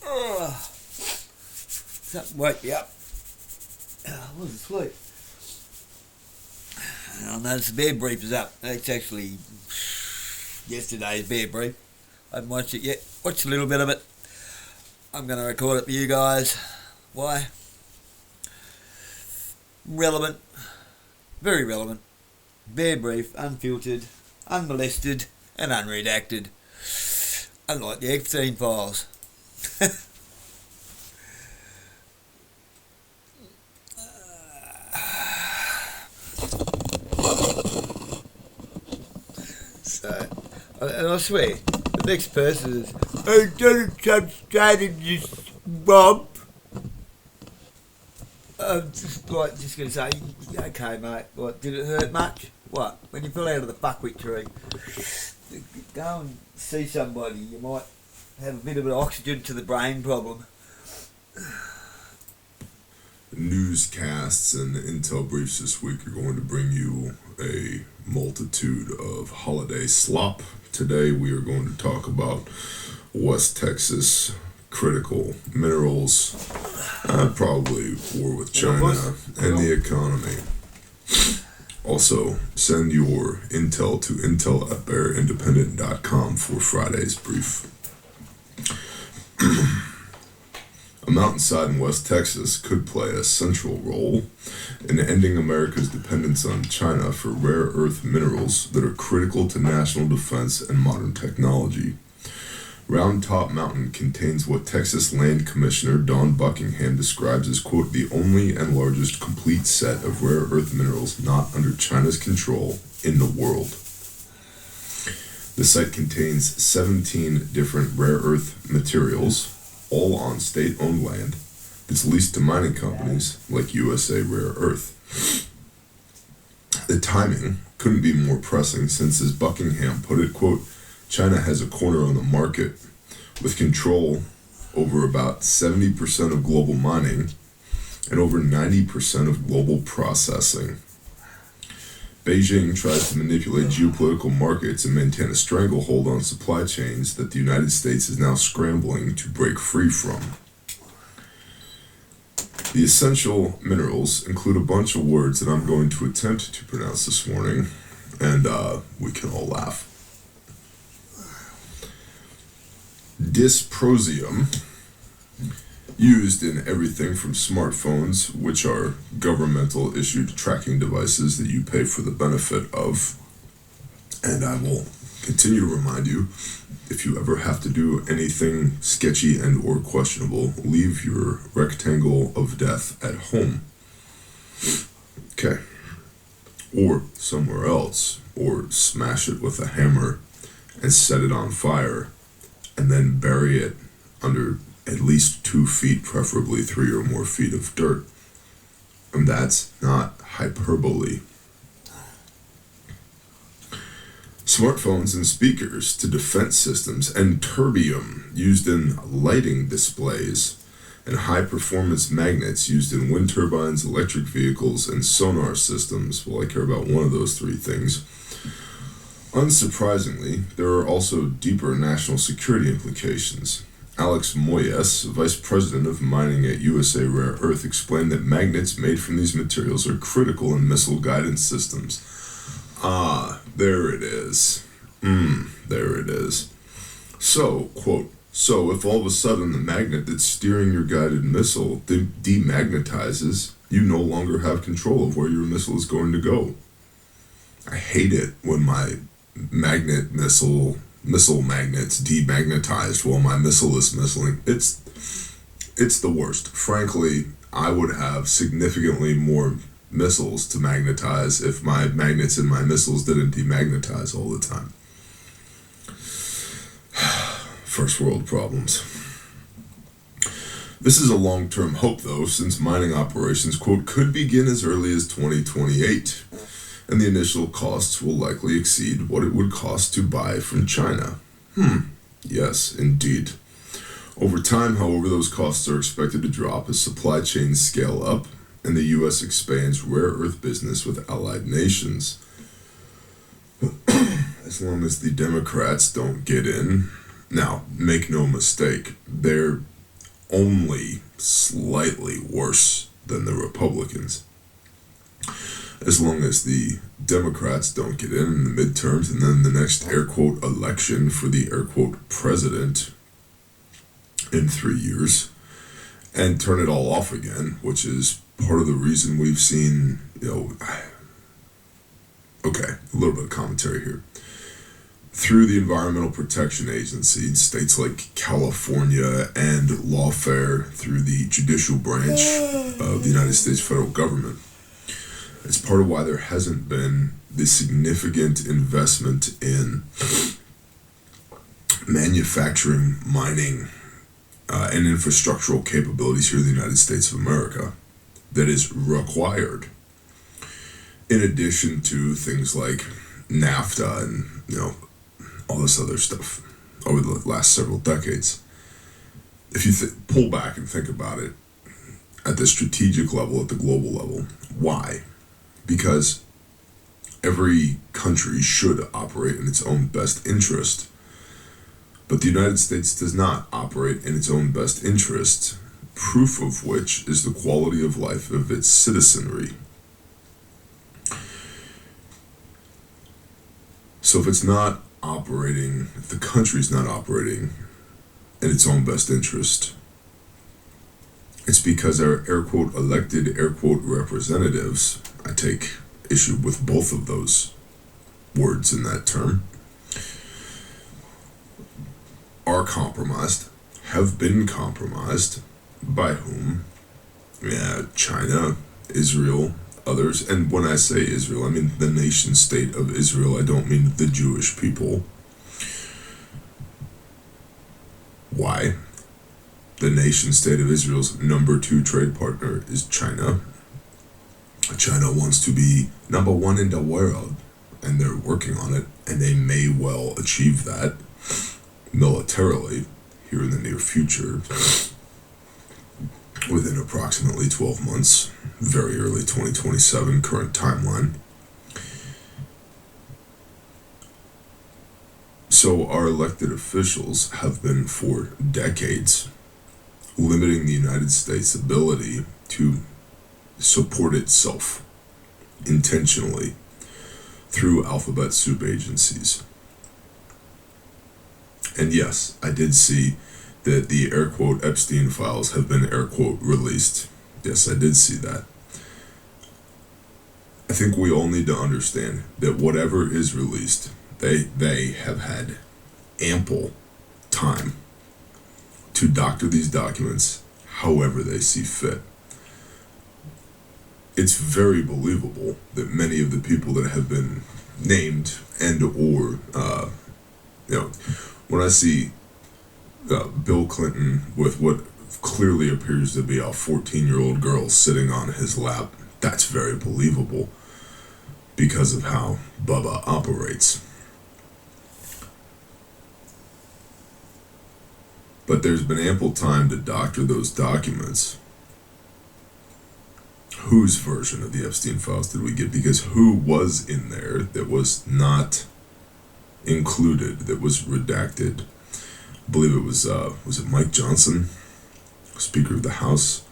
Oh, something woke me up. I was asleep. I noticed the bear brief is up. That's actually yesterday's bear brief. I haven't watched it yet. Watched a little bit of it. I'm going to record it for you guys. Why? Relevant. Very relevant. Bear brief, unfiltered, unmolested, and unredacted. Unlike the Epstein Files. So, and I swear, the next person is, oh, Donald Trump started this bomb. I'm just going to say, okay, mate, what, did it hurt much? What, when you fell out of the fuckwit tree, go and see somebody, you might have a bit of an oxygen to the brain problem. Newscasts and intel briefs this week are going to bring you a multitude of holiday slop. Today we are going to talk about West Texas critical minerals, probably war with China and the economy. Also, send your intel to intel@bearindependent.com for Friday's brief. A mountainside in West Texas could play a central role in ending America's dependence on China for rare earth minerals that are critical to national defense and modern technology. Round Top Mountain contains what Texas Land Commissioner Don Buckingham describes as, quote, the only and largest complete set of rare earth minerals not under China's control in the world. The site contains 17 different rare earth materials, all on state-owned land that's leased to mining companies like USA Rare Earth. The timing couldn't be more pressing since, as Buckingham put it, quote, China has a corner on the market with control over about 70% of global mining and over 90% of global processing. Beijing tries to manipulate geopolitical markets and maintain a stranglehold on supply chains that the United States is now scrambling to break free from. The essential minerals include a bunch of words that I'm going to attempt to pronounce this morning, and we can all laugh. Dysprosium, used in everything from smartphones, which are governmental issued tracking devices that you pay for the benefit of. And I will continue to remind you, if you ever have to do anything sketchy and or questionable, leave your rectangle of death at home. Okay. Or somewhere else, or smash it with a hammer and set it on fire, and then bury it under at least 2 feet, preferably 3 or more feet of dirt. And that's not hyperbole. Smartphones and speakers to defense systems, and terbium used in lighting displays, and high-performance magnets used in wind turbines, electric vehicles, and sonar systems. Well, I care about one of those 3 things. Unsurprisingly, there are also deeper national security implications. Alex Moyes, vice president of mining at USA Rare Earth, explained that magnets made from these materials are critical in missile guidance systems. Ah, there it is. There it is. So, quote, so if all of a sudden the magnet that's steering your guided missile demagnetizes, you no longer have control of where your missile is going to go. I hate it when my missile magnets demagnetized while my missile is missiling. It's the worst. Frankly, I would have significantly more missiles to magnetize if my magnets in my missiles didn't demagnetize all the time. First world problems. This is a long-term hope, though, since mining operations, quote, could begin as early as 2028. And the initial costs will likely exceed what it would cost to buy from China. Yes, indeed. Over time, however, those costs are expected to drop as supply chains scale up and the U.S. expands rare earth business with allied nations. As long as the Democrats don't get in Now, make no mistake, they're only slightly worse than the Republicans. As long as the Democrats don't get in the midterms and then the next air quote election for the air quote president in 3 years and turn it all off again, which is part of the reason we've seen, okay, a little bit of commentary here. Through the Environmental Protection Agency in states like California and lawfare through the judicial branch of the United States federal government. It's part of why there hasn't been the significant investment in manufacturing, mining, and infrastructural capabilities here in the United States of America that is required. In addition to things like NAFTA and, all this other stuff over the last several decades. If you pull back and think about it at the strategic level, at the global level, why? Because every country should operate in its own best interest, but the United States does not operate in its own best interest, proof of which is the quality of life of its citizenry. So if the country's not operating in its own best interest, it's because our air quote elected air quote representatives, I take issue with both of those words in that term, are compromised, have been compromised by whom? Yeah, China, Israel, others. And when I say Israel, I mean the nation state of Israel. I don't mean the Jewish people. Why? The nation state of Israel's number 2 trade partner is China. China wants to be number 1 in the world, and they're working on it, and they may well achieve that militarily here in the near future, within approximately 12 months, very early 2027 current timeline. So our elected officials have been for decades limiting the United States' ability to support itself intentionally through alphabet soup agencies. And yes, I did see that the air quote Epstein Files have been air quote released. Yes, I did see that. I think we all need to understand that whatever is released, they have had ample time to doctor these documents however they see fit. It's very believable that many of the people that have been named and or, when I see Bill Clinton with what clearly appears to be a 14-year-old girl sitting on his lap, that's very believable because of how Bubba operates. But there's been ample time to doctor those documents. Whose version of the Epstein Files did we get? Because who was in there that was not included, that was redacted? I believe it was it Mike Johnson, Speaker of the House,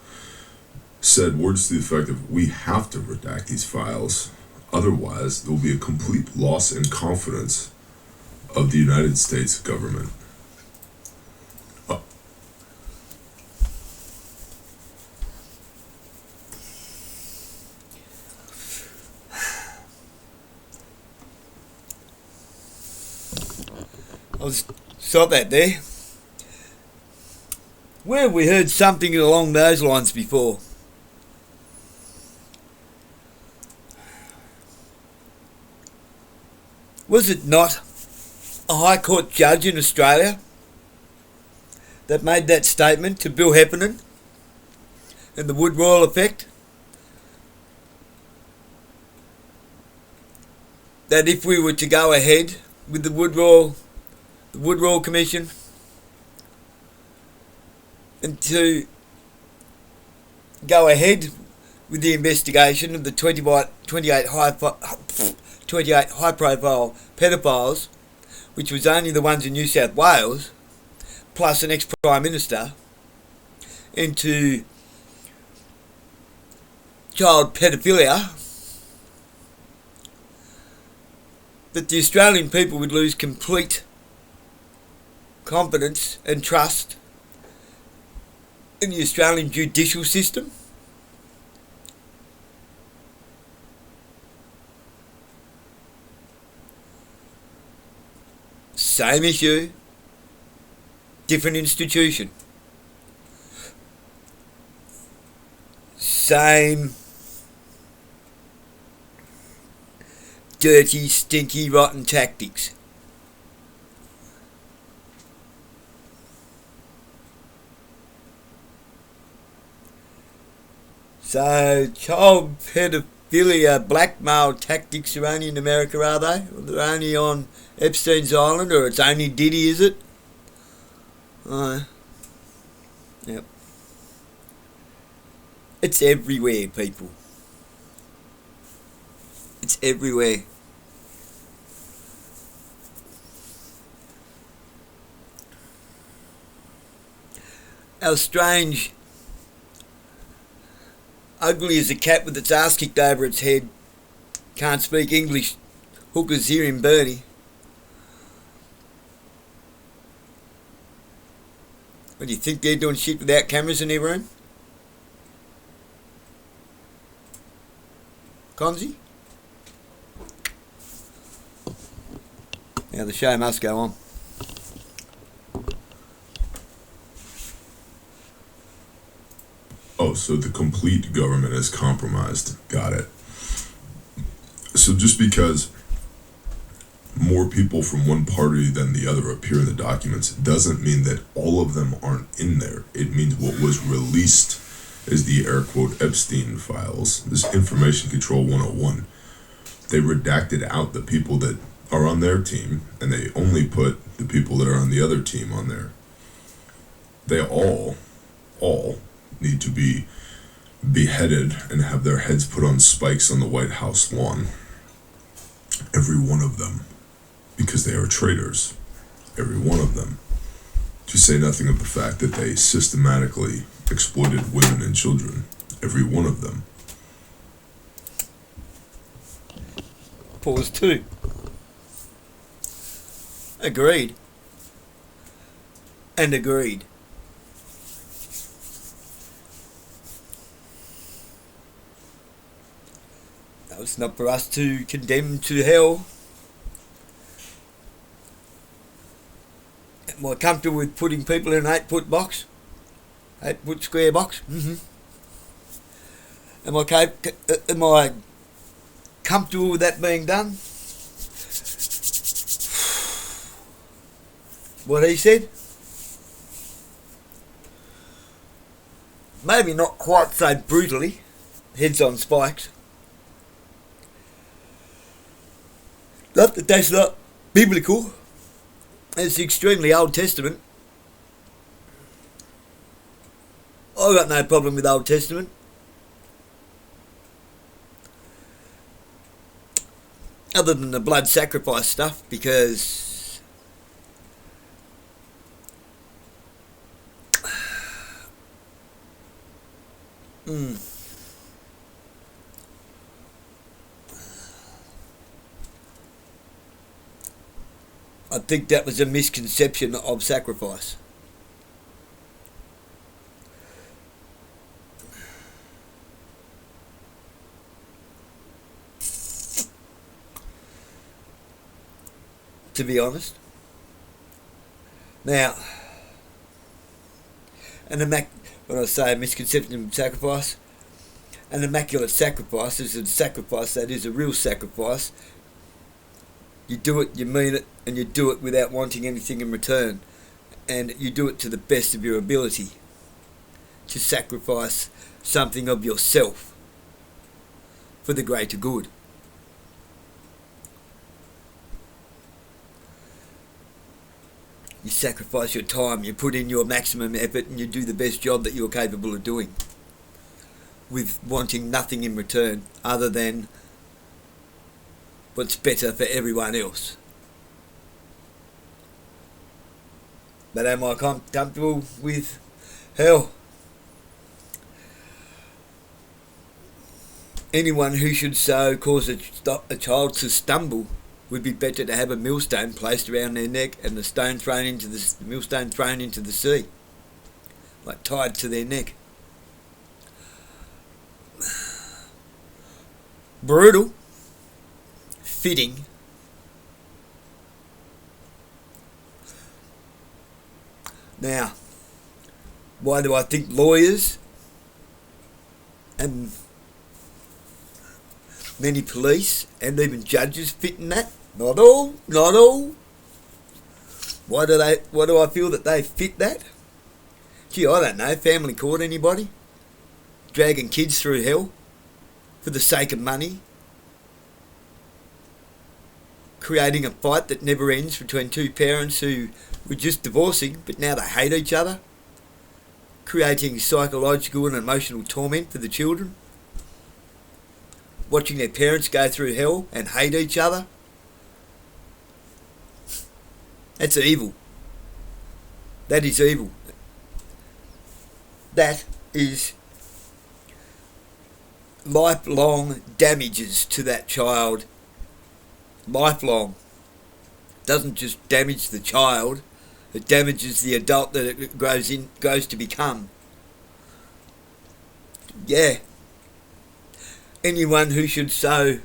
said words to the effect of, we have to redact these files, otherwise there will be a complete loss in confidence of the United States government. I'll stop that there. Where have we heard something along those lines before? Was it not a High Court judge in Australia that made that statement to Bill Heffernan and the Wood Royal effect? That if we were to go ahead with the Wood Royal Commission and to go ahead with the investigation of the 28 high-profile pedophiles, which was only the ones in New South Wales, plus an ex-Prime Minister into child pedophilia, that the Australian people would lose complete confidence and trust in the Australian judicial system? Same issue, different institution. Same dirty, stinky, rotten tactics. So, child pedophilia, blackmail tactics are only in America, are they? Or they're only on Epstein's Island, or it's only Diddy, is it? Yep. It's everywhere, people. It's everywhere. How strange, ugly as a cat with its ass kicked over its head, can't speak English, hookers here in Burnie. What do you think they're doing shit without cameras in their room? Conzi? Now the show must go on. Oh, so the complete government is compromised. Got it. So just because more people from one party than the other appear in the documents doesn't mean that all of them aren't in there. It means what was released is the air quote Epstein Files. This Information Control 101. They redacted out the people that are on their team, and they only put the people that are on the other team on there. They all need to be beheaded and have their heads put on spikes on the White House lawn. Every one of them. Because they are traitors. Every one of them. To say nothing of the fact that they systematically exploited women and children. Every one of them. Pause 2. Agreed. And agreed. No, it's not for us to condemn to hell. Am I comfortable with putting people in an 8-foot box? 8-foot square box? Am I comfortable with that being done? What he said? Maybe not quite so brutally. Heads on spikes. Not that that's not biblical. It's extremely Old Testament. I got no problem with Old Testament. Other than the blood sacrifice stuff, because I think that was a misconception of sacrifice. To be honest. Now, when I say misconception of sacrifice, an immaculate sacrifice is a sacrifice that is a real sacrifice. You do it, you mean it, and you do it without wanting anything in return. And you do it to the best of your ability to sacrifice something of yourself for the greater good. You sacrifice your time, you put in your maximum effort, and you do the best job that you're capable of doing with wanting nothing in return other than what's better for everyone else. But am I comfortable with hell? Anyone who should so cause a child to stumble would be better to have a millstone placed around their neck and the millstone thrown into the sea, like tied to their neck. Brutal, fitting. Now, why do I think lawyers and many police and even judges fit in that? Not all. Why do I feel that they fit that? Gee, I don't know. Family court, anybody? Dragging kids through hell for the sake of money? Creating a fight that never ends between two parents who were just divorcing but now they hate each other? Creating psychological and emotional torment for the children? Watching their parents go through hell and hate each other? That's evil. That is evil. That is lifelong damages to that child. Lifelong. Doesn't just damage the child, it damages the adult that it grows to become. Yeah. Anyone who should so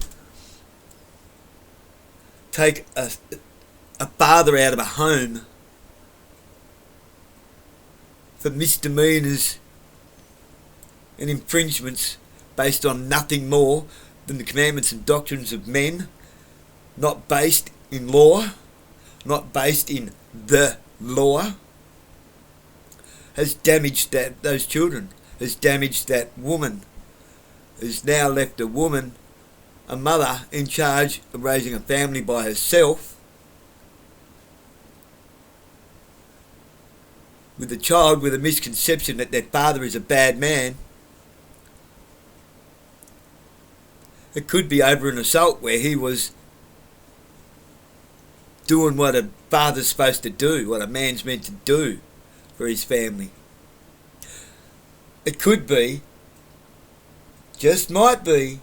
take a father out of a home for misdemeanours and infringements based on nothing more than the commandments and doctrines of men, not based in law, not based in the law, has damaged those children, has damaged that woman, has now left a woman, a mother, in charge of raising a family by herself, with a child with a misconception that their father is a bad man. It could be over an assault where he was doing what a father's supposed to do, what a man's meant to do for his family. It could be, just might be,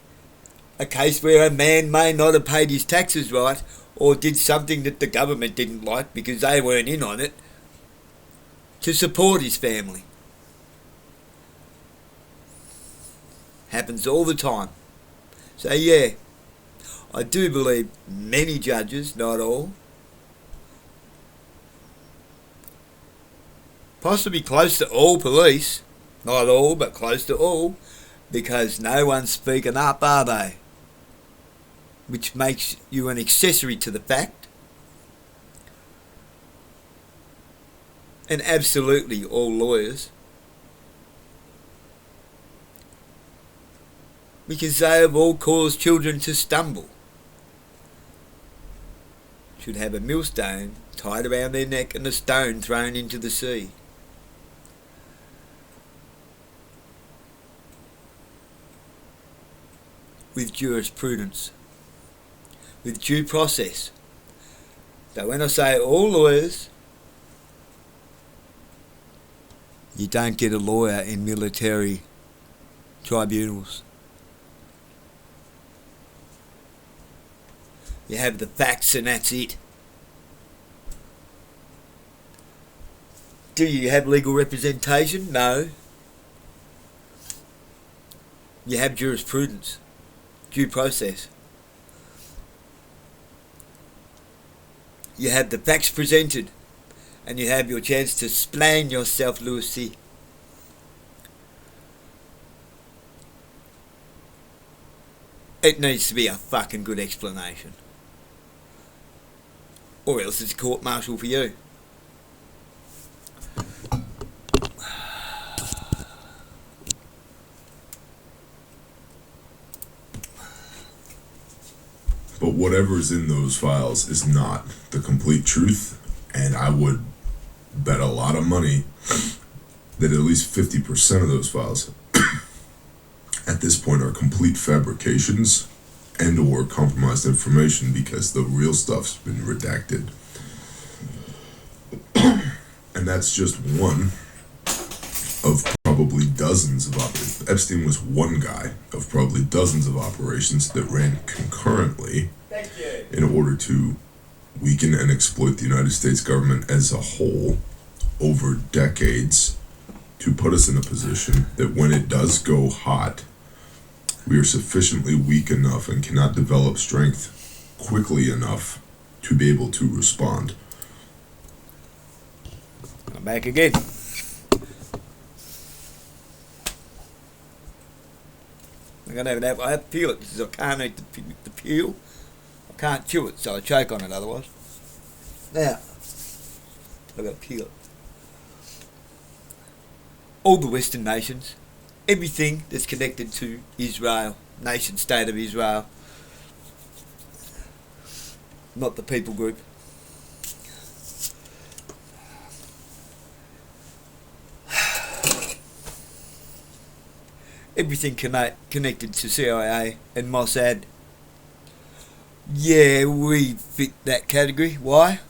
a case where a man may not have paid his taxes right or did something that the government didn't like because they weren't in on it to support his family. Happens all the time. So yeah, I do believe many judges, not all, possibly close to all police, not all, but close to all, because no one's speaking up, are they? Which makes you an accessory to the fact. And absolutely all lawyers. Because they have all caused children to stumble. Should have a millstone tied around their neck and a stone thrown into the sea. With jurisprudence, with due process. So when I say all lawyers, you don't get a lawyer in military tribunals. You have the facts and that's it. Do you have legal representation? No. You have jurisprudence. Due process. You have the facts presented and you have your chance to explain yourself, Lucy. It needs to be a fucking good explanation. Or else it's a court-martial for you. But whatever is in those files is not the complete truth, and I would bet a lot of money that at least 50% of those files at this point are complete fabrications and or compromised information because the real stuff's been redacted. And And that's just one of probably dozens of operations. Epstein was one guy of probably dozens of operations that ran concurrently in order to weaken and exploit the United States government as a whole over decades, to put us in a position that when it does go hot, we are sufficiently weak enough and cannot develop strength quickly enough to be able to respond. I'm back again. I'm gonna have I have to peel it because I can't eat the peel. I can't chew it, so I choke on it otherwise. Now, I've got to peel it. All the Western nations, everything that's connected to Israel, nation state of Israel, not the people group. Everything connected to CIA and Mossad. Yeah, we fit that category. Why?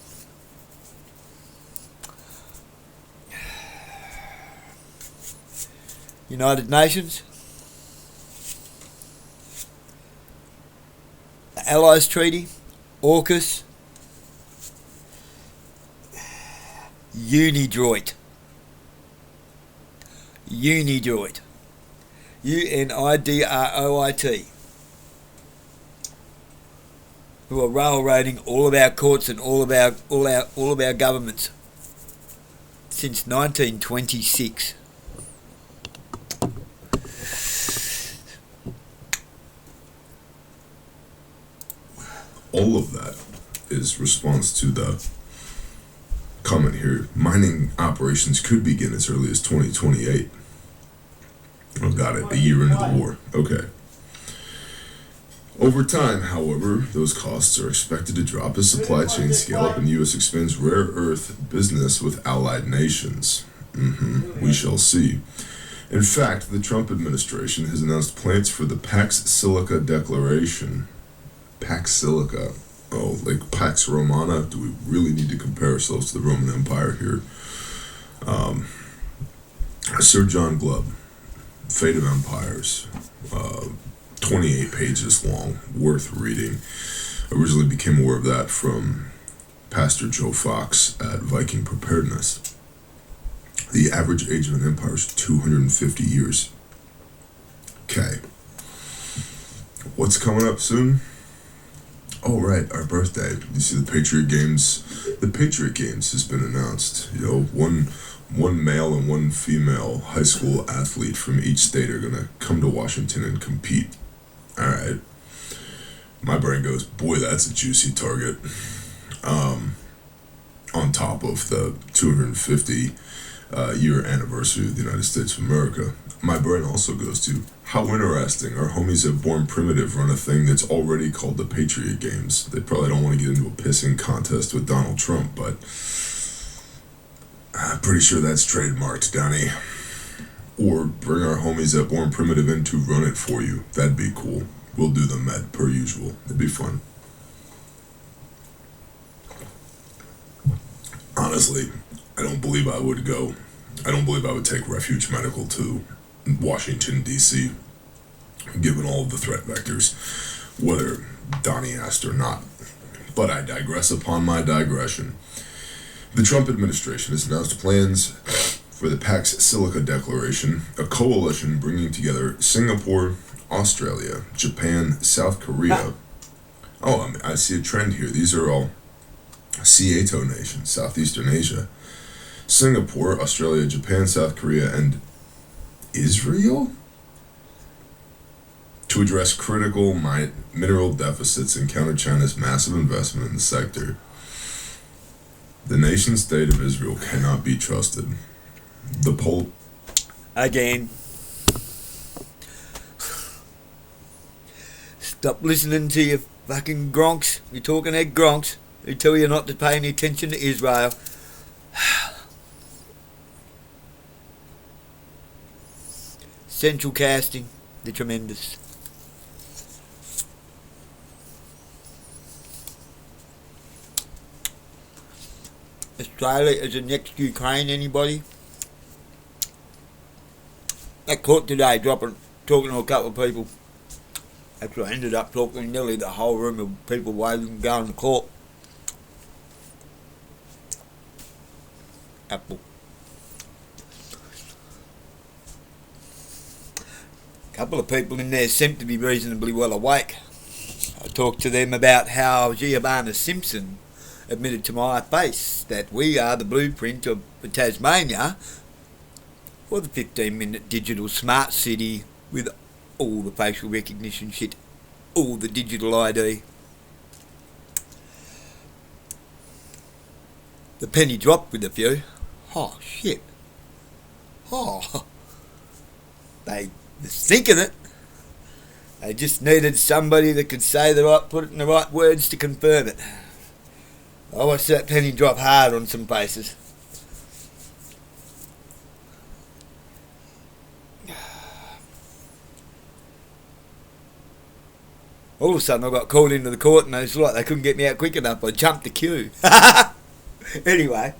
United Nations, the Allies Treaty, AUKUS, UNIDROIT, UNIDROIT, UNIDROIT, who are railroading all of our courts and all of our governments since 1926. All of that is response to the comment here. Mining operations could begin as early as 2028. Oh, got it. A year into the war. Okay. Over time, however, those costs are expected to drop as supply chains scale up and the U.S. expands rare earth business with allied nations. We shall see. In fact, the Trump administration has announced plans for the Pax Silica Declaration. Pax Silica. Oh, like Pax Romana? Do we really need to compare ourselves to the Roman Empire here? Sir John Glubb, Fate of Empires, 28 pages long, worth reading. Originally became aware of that from Pastor Joe Fox at Viking Preparedness. The average age of an empire is 250 years. Okay. What's coming up soon? Oh, right, our birthday. You see the Patriot Games? The Patriot Games has been announced. You know, one male and one female high school athlete from each state are going to come to Washington and compete. All right. My brain goes, boy, that's a juicy target. On top of the 250 year anniversary of the United States of America. My brain also goes to, how interesting, our homies at Born Primitive run a thing that's already called the Patriot Games. They probably don't want to get into a pissing contest with Donald Trump, but I'm pretty sure that's trademarked, Donnie. Or bring our homies at Born Primitive in to run it for you. That'd be cool. We'll do the med per usual. It'd be fun. Honestly, I don't believe I would go. I don't believe I would take Refuge Medical to Washington, D.C., given all of the threat vectors, whether Donnie asked or not. But I digress upon my digression. The Trump administration has announced plans for the Pax Silica Declaration, a coalition bringing together Singapore, Australia, Japan, South Korea. Oh, I see a trend here. These are all SEATO nations, Southeastern Asia. Singapore, Australia, Japan, South Korea, and Israel? To address critical mineral deficits and counter China's massive investment in the sector. The nation-state of Israel cannot be trusted. The Pope... Again. Stop listening to your fucking gronks. You're talking head gronks who tell you not to pay any attention to Israel. Central Casting, the tremendous. Let's Australia as the next Ukraine, anybody? At court today, talking to a couple of people. Actually, I ended up talking nearly the whole room of people waiting to go to court. Apple. A couple of people in there seem to be reasonably well awake. I talked to them about how Giovanna Simpson admitted to my face that we are the blueprint of Tasmania for the 15-minute digital smart city with all the facial recognition shit, all the digital ID. The penny dropped with a few. Oh, shit. Oh. They was thinking it. They just needed somebody that could say the right, put it in the right words to confirm it. I watched that penny drop hard on some places. All of a sudden I got called into the court and it was like they couldn't get me out quick enough. I jumped the queue. Anyway.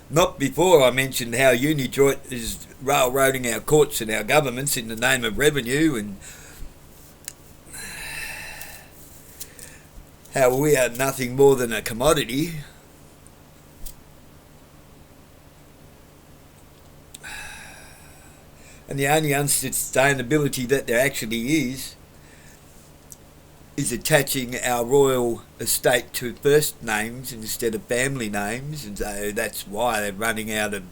Not before I mentioned how Detroit is railroading our courts and our governments in the name of revenue, and how we are nothing more than a commodity. And the only unsustainability that there actually is attaching our royal estate to first names instead of family names, and so that's why they're running out of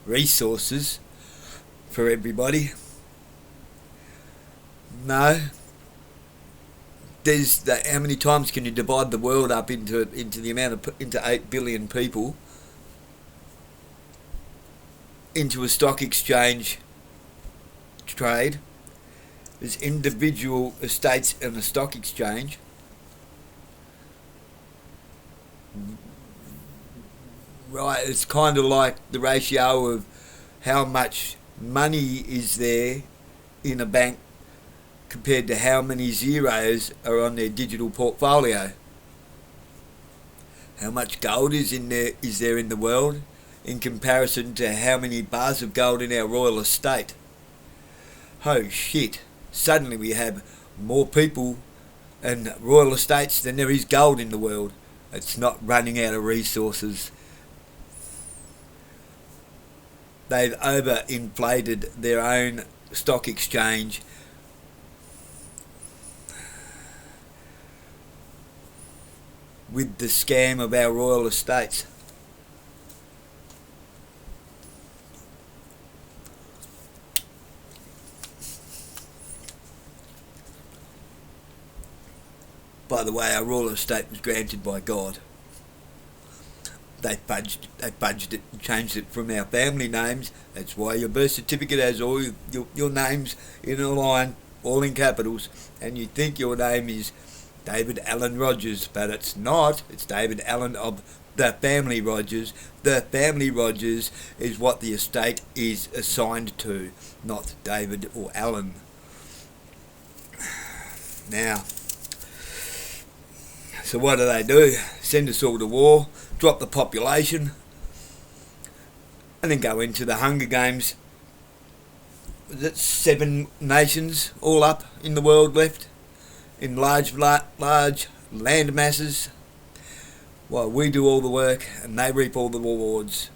resources for everybody. No. How many times can you divide the world up into the amount of into 8 billion people into a stock exchange trade? There's individual estates in a stock exchange. Right, it's kind of like the ratio of how much money is there in a bank compared to how many zeros are on their digital portfolio. How much gold is there in the world in comparison to how many bars of gold in our royal estate? Oh shit. Suddenly we have more people and royal estates than there is gold in the world. It's not running out of resources. They've overinflated their own stock exchange. With the scam of our royal estates. By the way, our royal estate was granted by God. They fudged it and changed it from our family names. That's why your birth certificate has all your names in a line, all in capitals, and you think your name is David Allen Rogers, but it's not. It's David Allen of the family Rogers. The family Rogers is what the estate is assigned to, not David or Allen. Now, so what do? Send us all to war, drop the population, and then go into the Hunger Games. That's 7 nations all up in the world left, in large land masses, while we do all the work and they reap all the rewards,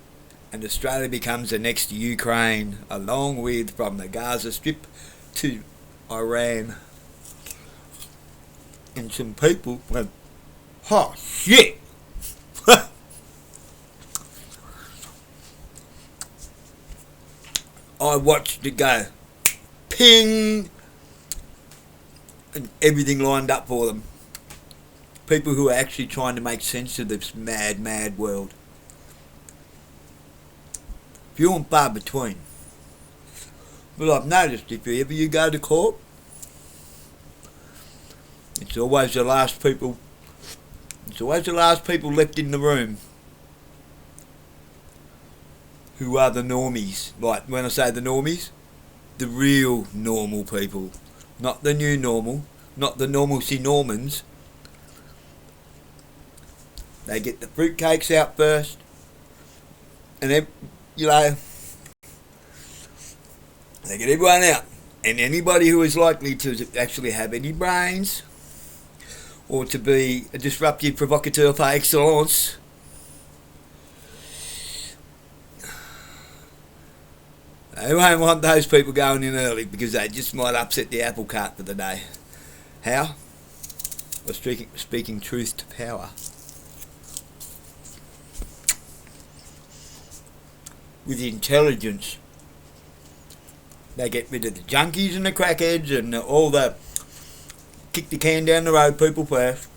and Australia becomes the next Ukraine, along with from the Gaza Strip to Iran. And some people went, oh shit! I watched it go ping, and everything lined up for them. People who are actually trying to make sense of this mad world. Few and far between. But I've noticed if ever you go to court, it's always the last people left in the room who are the normies. Like, when I say the normies, the real normal people. Not the new normal, not the normalcy Normans. They get the fruitcakes out first, and then, you know, they get everyone out. And anybody who is likely to actually have any brains, or to be a disruptive provocateur par excellence, they won't want those people going in early, because they just might upset the apple cart for the day. How? Well, speaking truth to power. With intelligence. They get rid of the junkies and the crackheads and all the kick the can down the road people first.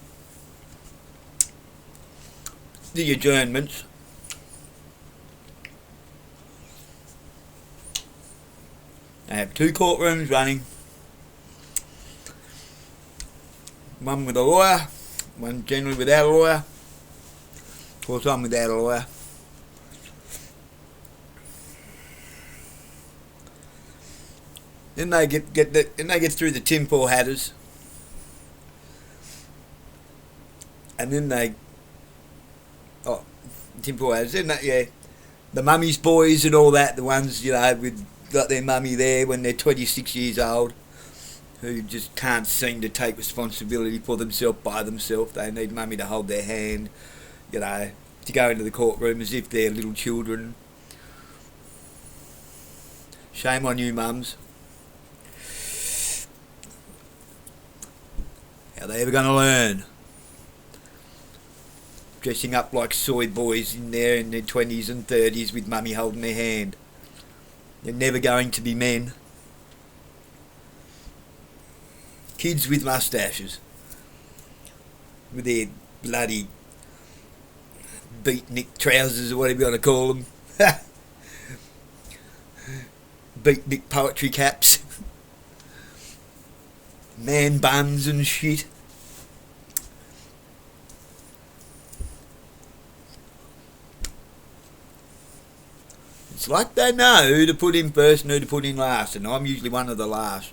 The adjournments. They have 2 courtrooms running. One with a lawyer, one generally without a lawyer. Of course, one without a lawyer. Then they get through the tinfoil hatters, and then tinfoil hatters. Then the mummy's boys and all that. The ones, you know, with got their mummy there when they're 26 years old, who just can't seem to take responsibility for themselves by themselves. They need mummy to hold their hand, you know, to go into the courtroom as if they're little children. Shame on you, mums. How are they ever going to learn? Dressing up like soy boys in there in their 20s and 30s with mummy holding their hand. They're never going to be men. Kids with moustaches. With their bloody beatnik trousers or whatever you want to call them. Beatnik poetry caps. Man buns and shit. It's like they know who to put in first and who to put in last, and I'm usually one of the last.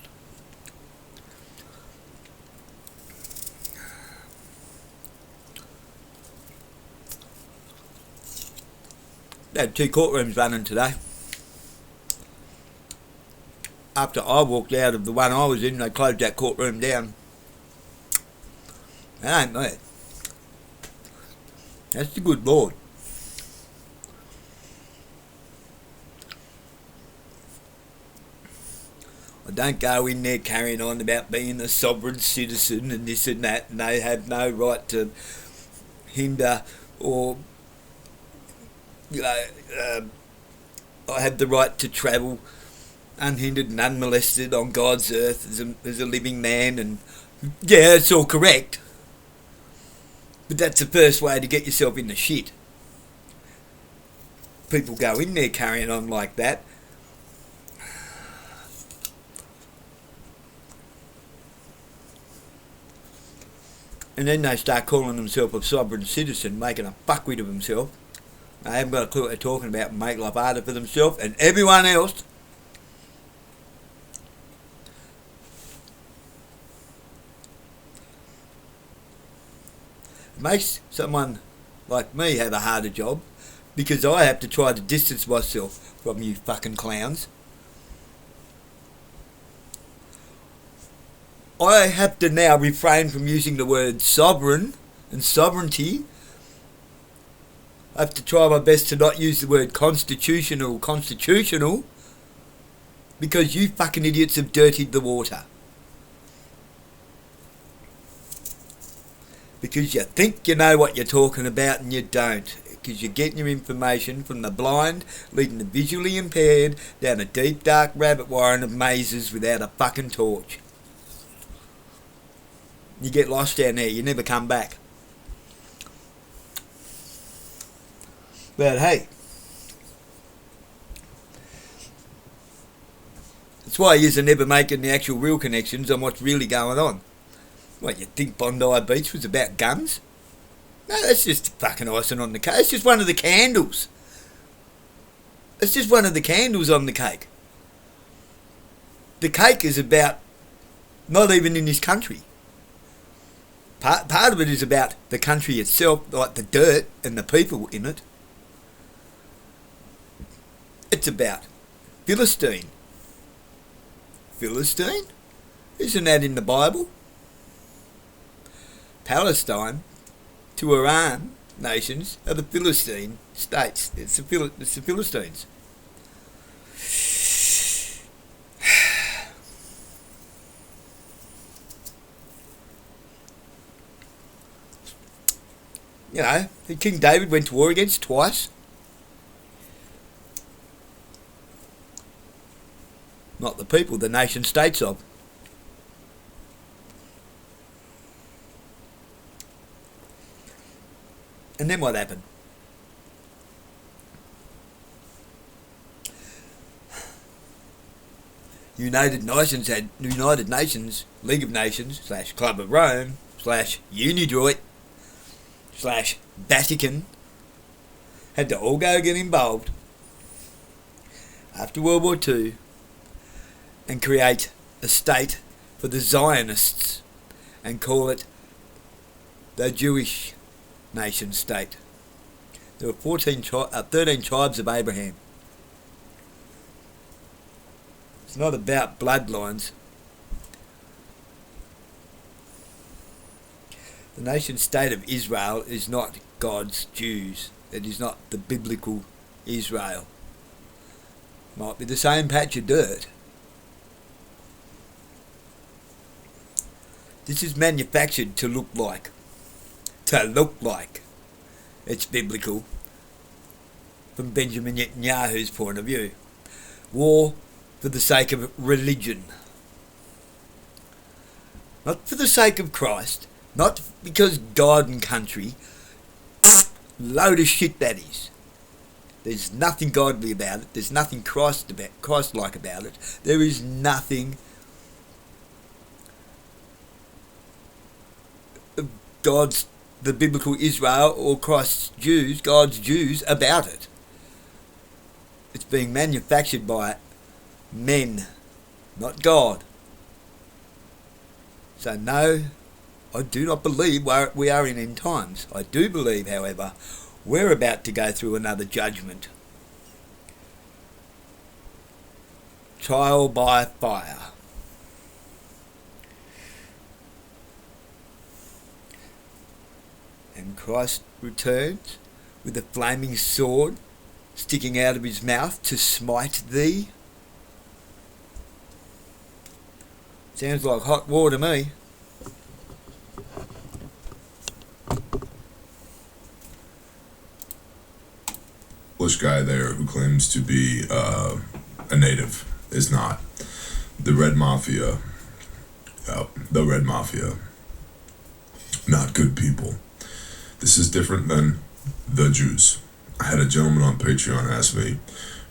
They had 2 courtrooms running today. After I walked out of the one I was in, they closed that courtroom down. That ain't me. That's the good Lord. I don't go in there carrying on about being a sovereign citizen and this and that, and they have no right to hinder or, you know, I have the right to travel unhindered and unmolested on God's earth as a living man, and yeah, it's all correct. But that's the first way to get yourself in the shit. People go in there carrying on like that. And then they start calling themselves a sovereign citizen, making a fuckwit of themselves. They haven't got a clue what they're talking about, and make life harder for themselves and everyone else. It makes someone like me have a harder job, because I have to try to distance myself from you fucking clowns. I have to now refrain from using the word sovereign and sovereignty. I have to try my best to not use the word constitutional, because you fucking idiots have dirtied the water. Because you think you know what you're talking about and you don't. Because you're getting your information from the blind, leading the visually impaired down a deep dark rabbit warren of mazes without a fucking torch. You get lost down there, you never come back. But hey, that's why you're never making the actual real connections on what's really going on. What, you think Bondi Beach was about guns? No, that's just fucking icing on the cake. It's just one of the candles. It's just one of the candles on the cake. The cake is about not even in this country. Part of it is about the country itself, like the dirt and the people in it. It's about Philistine. Philistine? Isn't that in the Bible? Palestine to Iran nations are the Philistine states. It's the Philistines. You know, King David went to war against twice. Not the people, the nation states of. And then what happened? United Nations, League of Nations, / Club of Rome, / Unidroit, / Vatican, had to all go get involved after World War II and create a state for the Zionists and call it the Jewish nation state. There were 13 tribes of Abraham. It's not about bloodlines. The nation state of Israel is not God's Jews. It is not the biblical Israel. Might be the same patch of dirt. This is manufactured to look like. It's biblical from Benjamin Netanyahu's point of view. War for the sake of religion. Not for the sake of Christ. Not because God and country. Load of shit that is. There's nothing godly about it. There's nothing Christ-like about it. There is nothing the biblical Israel or God's Jews about it. It's being manufactured by men, not God. So no, I do not believe we are in end times. I do believe, however, we're about to go through another judgment. Trial by fire. And Christ returns with a flaming sword sticking out of his mouth to smite thee. Sounds like hot war to me. English guy there who claims to be a native is not. The Red Mafia. The Red Mafia. Not good people. This is different than the Jews. I had a gentleman on Patreon ask me,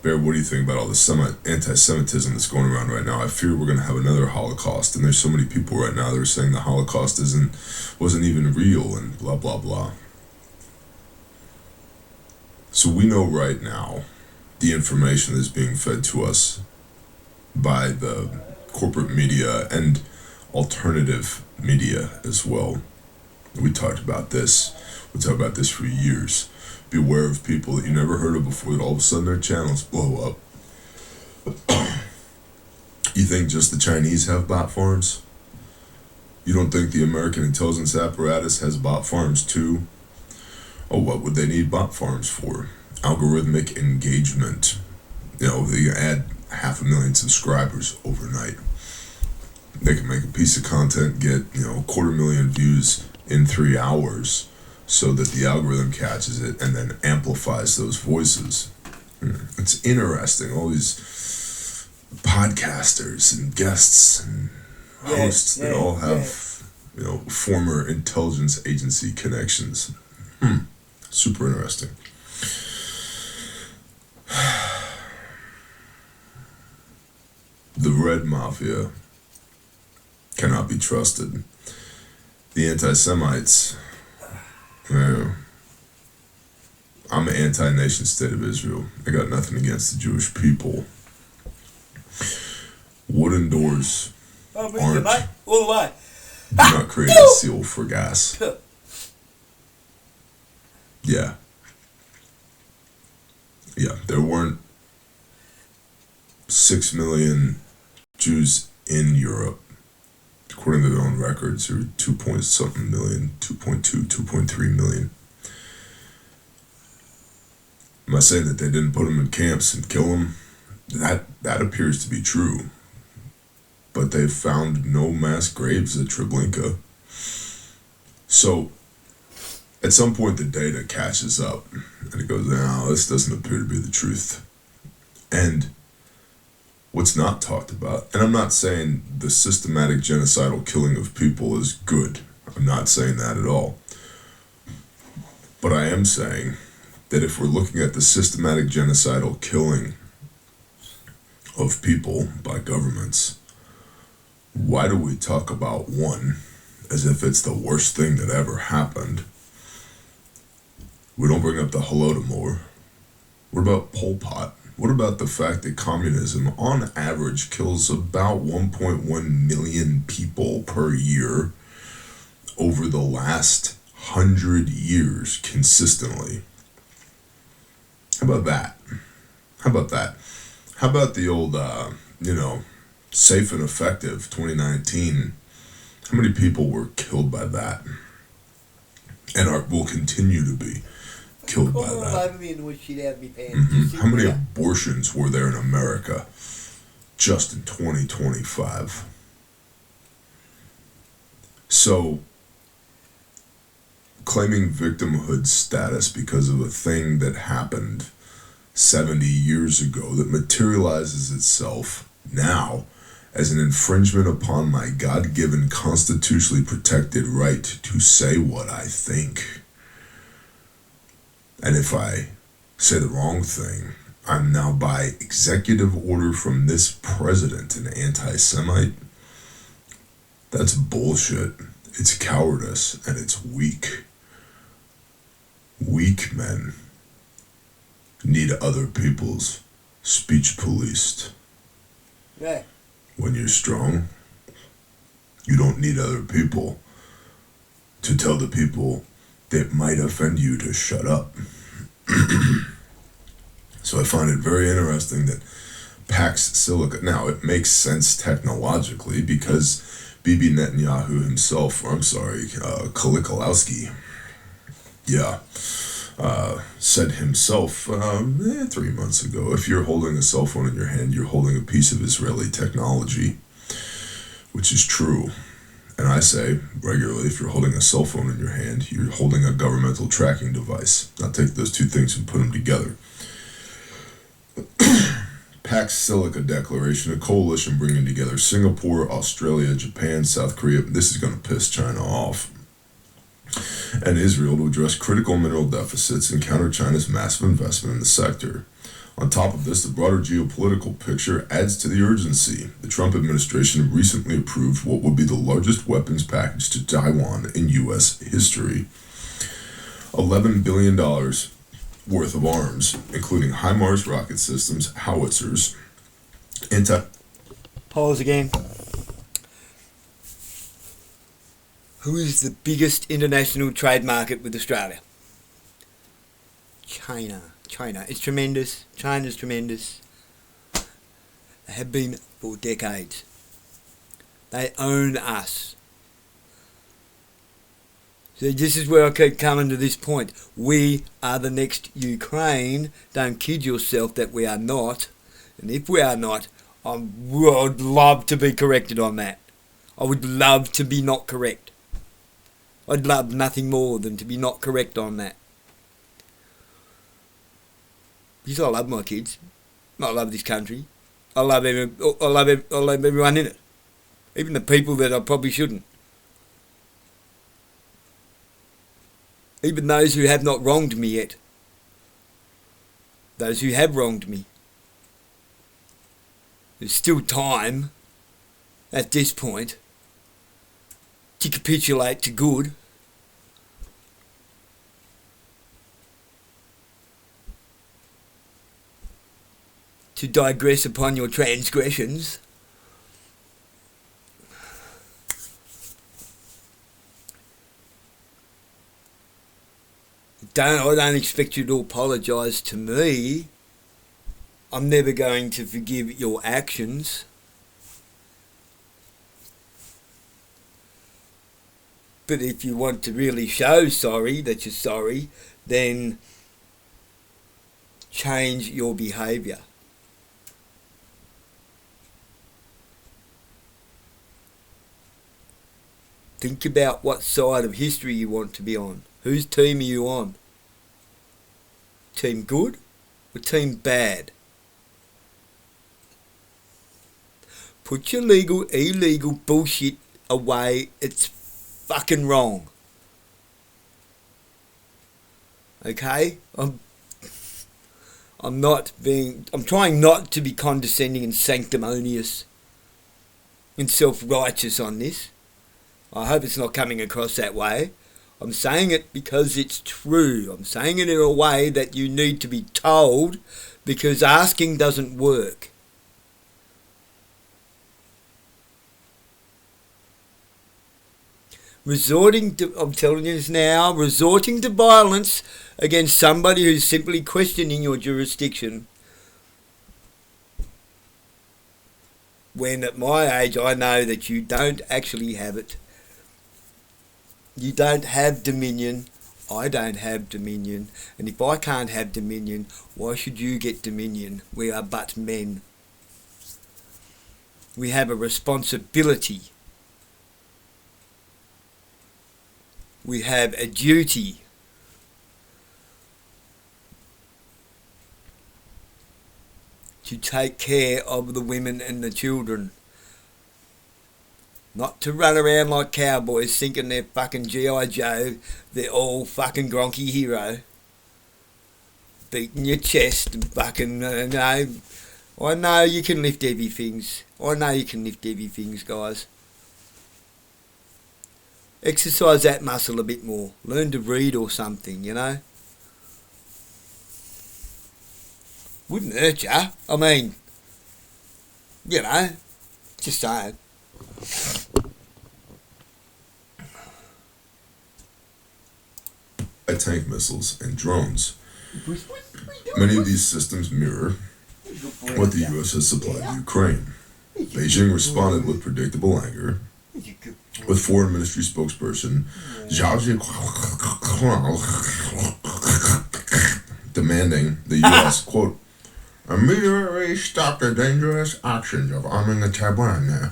Bear, what do you think about all the anti-Semitism that's going around right now? I fear we're going to have another Holocaust. And there's so many people right now that are saying the Holocaust wasn't even real and blah, blah, blah. So we know right now the information that's being fed to us by the corporate media and alternative media as well. We talked about this. We talked about this for years. Beware of people that you never heard of before that all of a sudden their channels blow up. You think just the Chinese have bot farms? You don't think the American intelligence apparatus has bot farms too? Oh, what would they need bot farms for? Algorithmic engagement. You know, they add 500,000 subscribers overnight. They can make a piece of content, get, 250,000 views in 3 hours so that the algorithm catches it and then amplifies those voices. It's interesting. All these podcasters and guests and hosts that all have, former intelligence agency connections. Super interesting. The Red Mafia cannot be trusted. The anti-Semites, I'm an anti-nation state of Israel. I got nothing against the Jewish people. Wooden doors aren't. Mate, all the way. Do not create a seal for gas. Yeah. Yeah, there weren't 6 million Jews in Europe. According to their own records, there were 2 point something million, 2.2, 2.3 million. Am I saying that they didn't put them in camps and kill them? That appears to be true. But they found no mass graves at Treblinka. So, at some point the data catches up, and it goes, no, this doesn't appear to be the truth. And what's not talked about, and I'm not saying the systematic genocidal killing of people is good. I'm not saying that at all. But I am saying that if we're looking at the systematic genocidal killing of people by governments, why do we talk about one as if it's the worst thing that ever happened? We don't bring up the Holodomor. What about Pol Pot? What about the fact that communism, on average, kills about 1.1 million people per year over the last 100 years consistently? How about that? How about that? How about the old, safe and effective 2019? How many people were killed by that? And will continue to be killed by that? How many abortions were there in America just in 2025? So, claiming victimhood status because of a thing that happened 70 years ago that materializes itself now as an infringement upon my God-given constitutionally protected right to say what I think. And if I say the wrong thing, I'm now by executive order from this president an anti-Semite. That's bullshit. It's cowardice and it's weak. Weak men need other people's speech policed. Right. When you're strong, you don't need other people to tell the people that might offend you to shut up. So I find it very interesting that Pax Silica, now it makes sense technologically because Bibi Netanyahu himself, Kalikolowski, said himself 3 months ago, if you're holding a cell phone in your hand, you're holding a piece of Israeli technology, which is true. And I say regularly, if you're holding a cell phone in your hand, you're holding a governmental tracking device. Now take those two things and put them together. Pax Silica Declaration, a coalition bringing together Singapore, Australia, Japan, South Korea. This is going to piss China off. And Israel to address critical mineral deficits and counter China's massive investment in the sector. On top of this, the broader geopolitical picture adds to the urgency. The Trump administration recently approved what would be the largest weapons package to Taiwan in U.S. history. $11 billion worth of arms, including HIMARS rocket systems, howitzers, Pause again. Who is the biggest international trade market with Australia? China. It's tremendous. China's tremendous. They have been for decades. They own us. So this is where I keep coming to this point. We are the next Ukraine. Don't kid yourself that we are not. And if we are not, I would love to be corrected on that. I would love to be not correct. I'd love nothing more than to be not correct on that. Because I love my kids. I love this country. I love everyone in it. Even the people that I probably shouldn't. Even those who have not wronged me yet. Those who have wronged me. There's still time at this point to capitulate to good. To digress upon your transgressions. I don't expect you to apologise to me. I'm never going to forgive your actions. But if you want to really show sorry that you're sorry, then change your behaviour. Think about what side of history you want to be on. Whose team are you on? Team good or team bad? Put your illegal bullshit away. It's fucking wrong. Okay? I'm trying not to be condescending and sanctimonious and self-righteous on this. I hope it's not coming across that way. I'm saying it because it's true. I'm saying it in a way that you need to be told, because asking doesn't work. I'm telling you this now, resorting to violence against somebody who's simply questioning your jurisdiction, when at my age I know that you don't actually have it. You don't have dominion. I don't have dominion. And if I can't have dominion, why should you get dominion? We are but men. We have a responsibility. We have a duty. To take care of the women and the children. Not to run around like cowboys thinking they're fucking G.I. Joe. They're all fucking Gronky hero. Beating your chest and fucking, no. I know you can lift heavy things. I know you can lift heavy things, guys. Exercise that muscle a bit more. Learn to read or something, you know. Wouldn't hurt ya. I mean, you know, just saying. Tank missiles and drones. Many of these systems mirror what the U.S. has supplied Ukraine. Beijing responded with predictable anger, with Foreign Ministry spokesperson Zhao demanding the U.S., quote, immediately stop the dangerous actions of arming the Taiwan.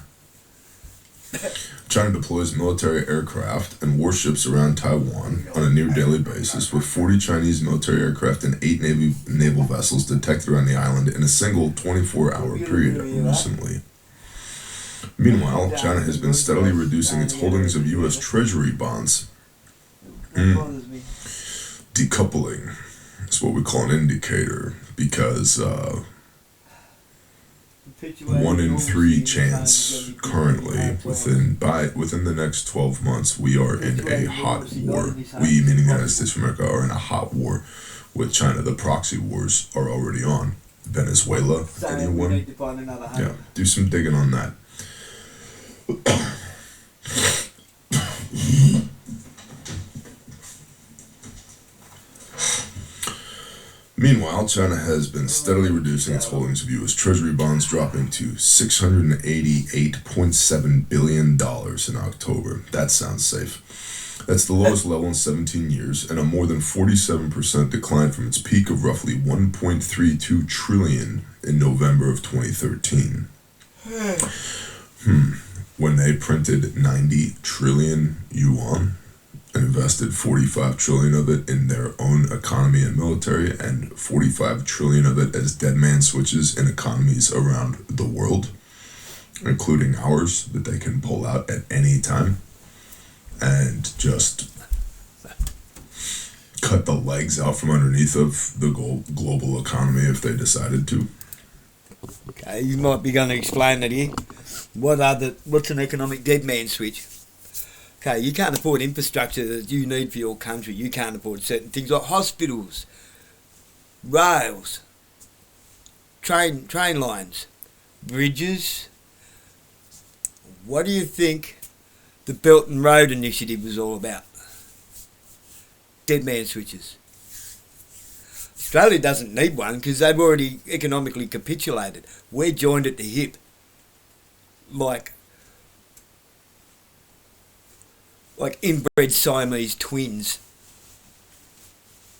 China deploys military aircraft and warships around Taiwan on a near-daily basis, with 40 Chinese military aircraft and 8 naval vessels detected around the island in a single 24-hour period recently. Meanwhile, China has been steadily reducing its holdings of U.S. Treasury bonds. Decoupling is what we call an indicator, because 1 in 3 chance currently within the next 12 months we are in a hot war. We, meaning the United States of America, are in a hot war with China. The proxy wars are already on. Venezuela, anyone? Yeah, do some digging on that. Meanwhile, China has been steadily reducing its holdings of U.S. Treasury bonds, dropping to $688.7 billion in October. That sounds safe. That's the lowest level in 17 years, and a more than 47% decline from its peak of roughly $1.32 trillion in November of 2013. When they printed 90 trillion yuan, invested 45 trillion of it in their own economy and military, and 45 trillion of it as dead man switches in economies around the world, including ours, that they can pull out at any time and just cut the legs out from underneath of the global economy if they decided to. Okay, you might be going to explain that here. What's an economic dead man switch? Okay, you can't afford infrastructure that you need for your country. You can't afford certain things like hospitals, rails, train lines, bridges. What do you think the Belt and Road Initiative was all about? dead man switches. Australia doesn't need one because they've already economically capitulated. We're joined at the hip. Like inbred Siamese twins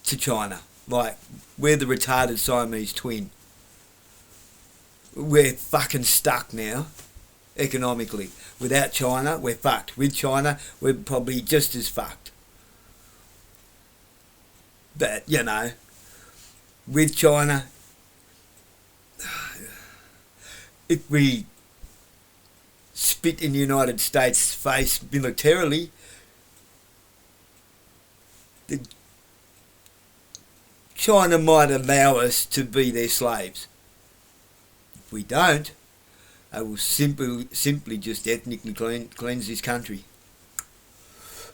to China. Like, we're the retarded Siamese twin. We're fucking stuck now, economically. Without China, we're fucked. With China, we're probably just as fucked. But, you know, with China, if we spit in the United States' face militarily, China might allow us to be their slaves. If we don't, they will simply just ethnically cleanse this country.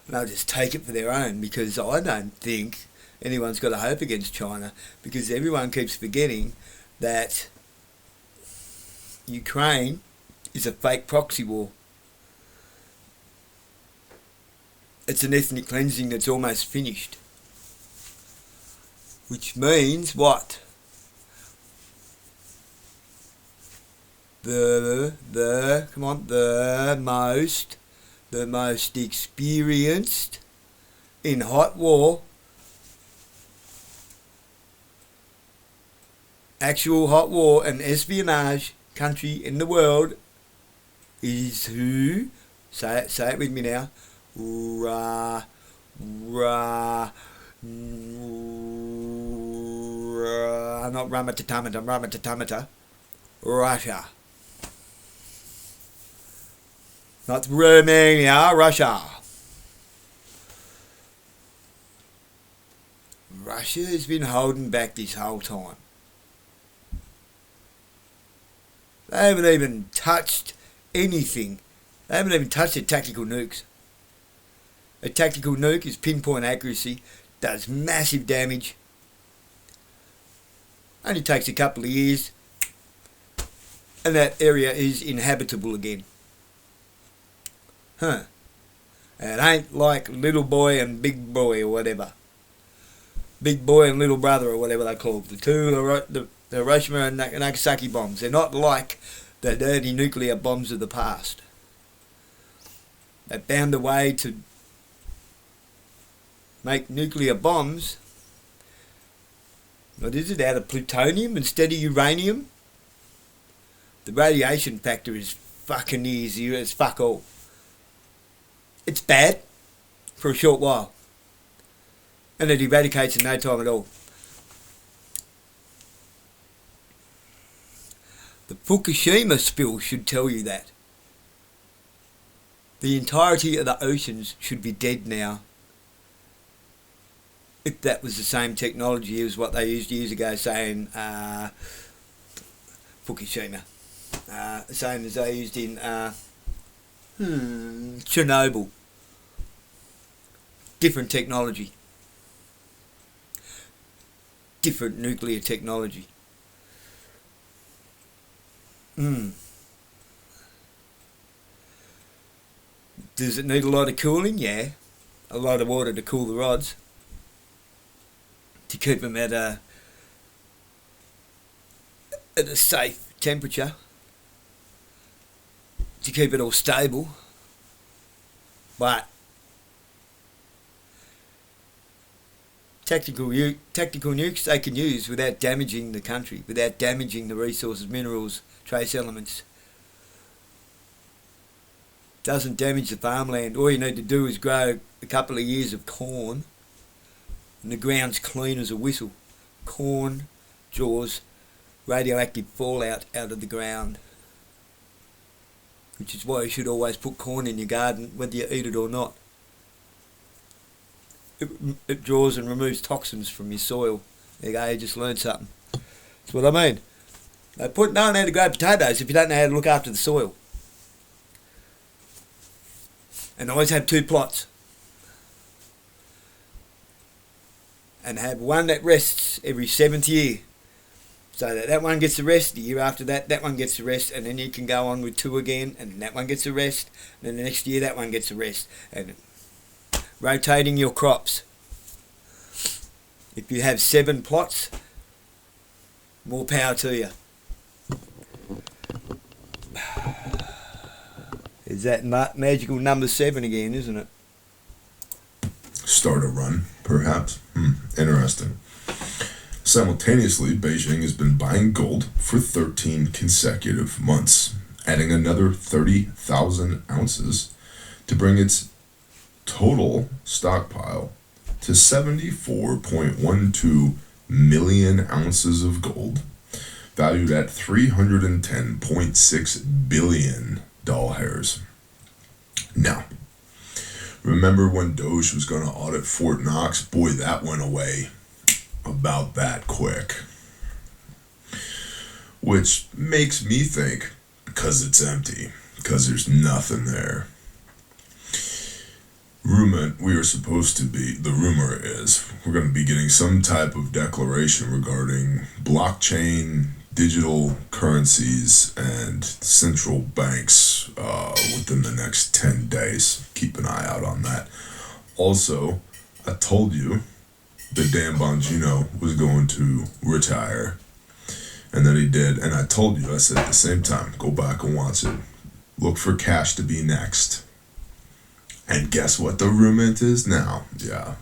And they'll just take it for their own, because I don't think anyone's got a hope against China, because everyone keeps forgetting that Ukraine is a fake proxy war. It's an ethnic cleansing that's almost finished. Which means what? The most experienced in hot war, actual hot war and espionage country in the world is who? Say it with me now. Not Ramatatamata, Russia. Not Romania, Russia. Russia has been holding back this whole time. They haven't even touched anything. They haven't even touched their tactical nukes. A tactical nuke is pinpoint accuracy, does massive damage. Only takes a couple of years, and that area is inhabitable again. Huh. It ain't like little boy and big boy or whatever. Big boy and little brother or whatever they call it. The two, the Hiroshima and Nagasaki bombs. They're not like the dirty nuclear bombs of the past. They found a way to make nuclear bombs, what is it, out of plutonium instead of uranium? The radiation factor is fucking near zero as fuck all. It's bad for a short while, and it eradicates in no time at all. The Fukushima spill should tell you that. The entirety of the oceans should be dead now. If that was the same technology as what they used years ago, saying Fukushima, same as they used in Chernobyl. Different technology, different nuclear technology. Does it need a lot of cooling? Yeah, a lot of water to cool the rods, to keep them at a safe temperature, to keep it all stable. But tactical nukes they can use without damaging the country, without damaging the resources, minerals, trace elements. Doesn't damage the farmland. All you need to do is grow a couple of years of corn and the ground's clean as a whistle. Corn draws radioactive fallout out of the ground, which is why you should always put corn in your garden, whether you eat it or not. It draws and removes toxins from your soil. There you go, you just learned something. That's what I mean. They don't know how to grow potatoes if you don't know how to look after the soil. And always have 2 plots. And have one that rests every 7th year. So that one gets the rest, the year after that one gets the rest, and then you can go on with 2 again, and that one gets the rest, and then the next year that one gets the rest. And rotating your crops. If you have 7 plots, more power to you. Is that magical number 7 again, isn't it? Start a run, perhaps. Interesting. Simultaneously, Beijing has been buying gold for 13 consecutive months, adding another 30,000 ounces to bring its total stockpile to 74.12 million ounces of gold, valued at $310.6 billion. Now, remember when Doge was going to audit Fort Knox? Boy, that went away about that quick. Which makes me think, because it's empty, because there's nothing there. The rumor is, we're going to be getting some type of declaration regarding blockchain, digital currencies, and central banks within the next 10 days. Keep an eye out on that. Also, I told you that Dan Bongino was going to retire, and then he did. And I told you, I said at the same time, go back and watch it. Look for cash to be next. And guess what the rumor is now? Yeah.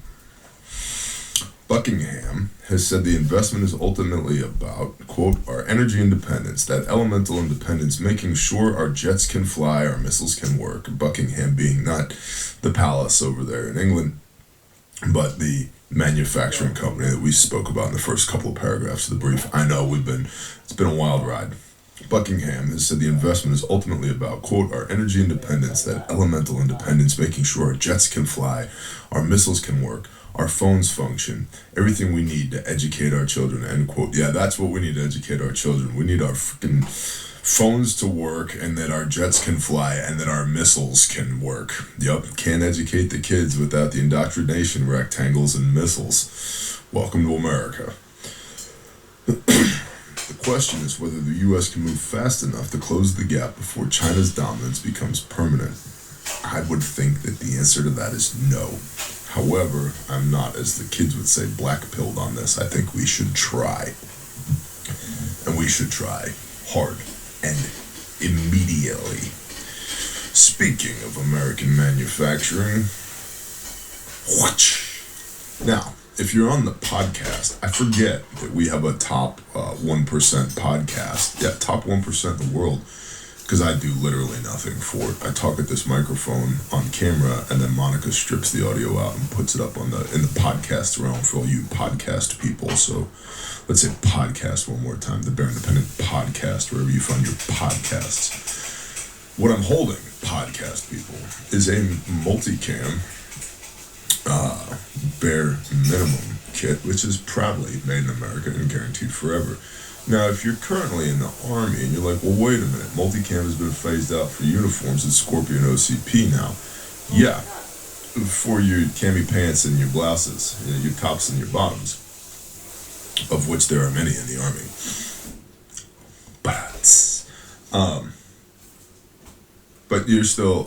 Buckingham has said the investment is ultimately about, quote, our energy independence, that elemental independence, making sure our jets can fly, our missiles can work. Buckingham being not the palace over there in England, but the manufacturing company that we spoke about in the first couple of paragraphs of the brief. I know it's been a wild ride. Buckingham has said the investment is ultimately about, quote, our energy independence, that elemental independence, making sure our jets can fly, our missiles can work, our phones function, everything we need to educate our children, end quote. Yeah, that's what we need to educate our children. We need our freaking phones to work, and that our jets can fly, and that our missiles can work. Yup, can't educate the kids without the indoctrination rectangles and missiles. Welcome to America. The question is whether the U.S. can move fast enough to close the gap before China's dominance becomes permanent. I would think that the answer to that is no. However, I'm not, as the kids would say, black-pilled on this. I think we should try. And we should try hard and immediately. Speaking of American manufacturing, now, if you're on the podcast, I forget that we have a top 1% podcast. Yeah, top 1% of the world, because I do literally nothing for it. I talk at this microphone on camera, and then Monica strips the audio out and puts it up in the podcast realm for all you podcast people. So let's say podcast one more time, the Bare Independent Podcast, wherever you find your podcasts. What I'm holding, podcast people, is a multicam bare minimum kit, which is proudly made in America and guaranteed forever. Now, if you're currently in the Army and you're like, well, wait a minute, multicam has been phased out for uniforms, it's Scorpion OCP now. Yeah, for your cami pants and your blouses, your tops and your bottoms, of which there are many in the Army. But you're still,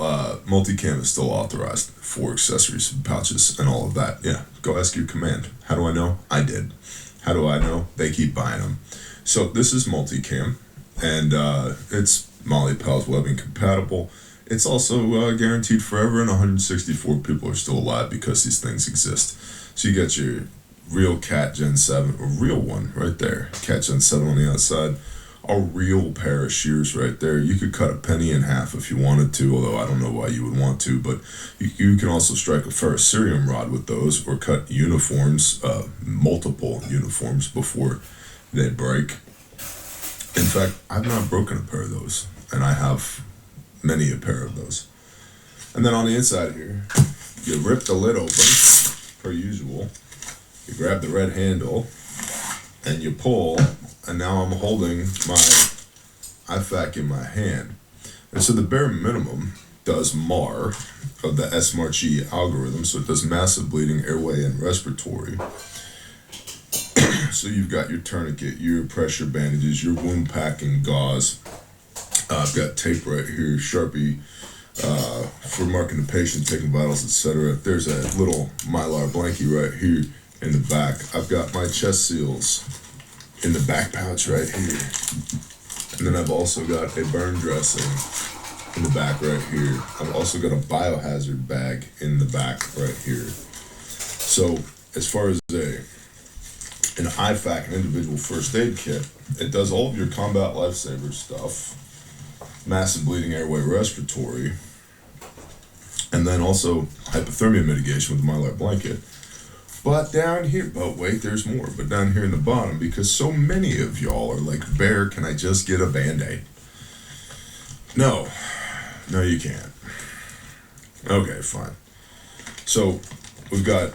multicam is still authorized for accessories, pouches, and all of that. Yeah, go ask your command. How do I know? I did. How do I know? They keep buying them. So this is multicam, and it's Molly Pals webbing compatible. It's also guaranteed forever, and 164 people are still alive because these things exist. So you got your real Cat Gen 7, a real one right there, Cat Gen 7 on the outside. A real pair of shears right there. You could cut a penny in half if you wanted to, although I don't know why you would want to, but you can also strike a ferrocerium rod with those, or cut uniforms, multiple uniforms, before they break. In fact, I've not broken a pair of those, and I have many a pair of those. And then on the inside here, you rip the lid open, per usual, you grab the red handle, and you pull, and now I'm holding my IFAK in my hand. And so the bare minimum does MAR, of the SMART-G algorithm, so it does massive bleeding, airway, and respiratory. So you've got your tourniquet, your pressure bandages, your wound packing gauze. I've got tape right here, Sharpie, for marking the patient, taking vitals, etc. There's a little Mylar blankie right here. in the back. I've got my chest seals in the back pouch right here. And then I've also got a burn dressing in the back right here. I've also got a biohazard bag in the back right here. So as far as an IFAC, an individual first aid kit, it does all of your combat lifesaver stuff, massive bleeding airway respiratory, and then also hypothermia mitigation with the Mylar blanket. But down here, but wait, there's more. But down here in the bottom, because so many of y'all are like, Bear, can I just get a Band-Aid? No, you can't. Okay, fine. So we've got,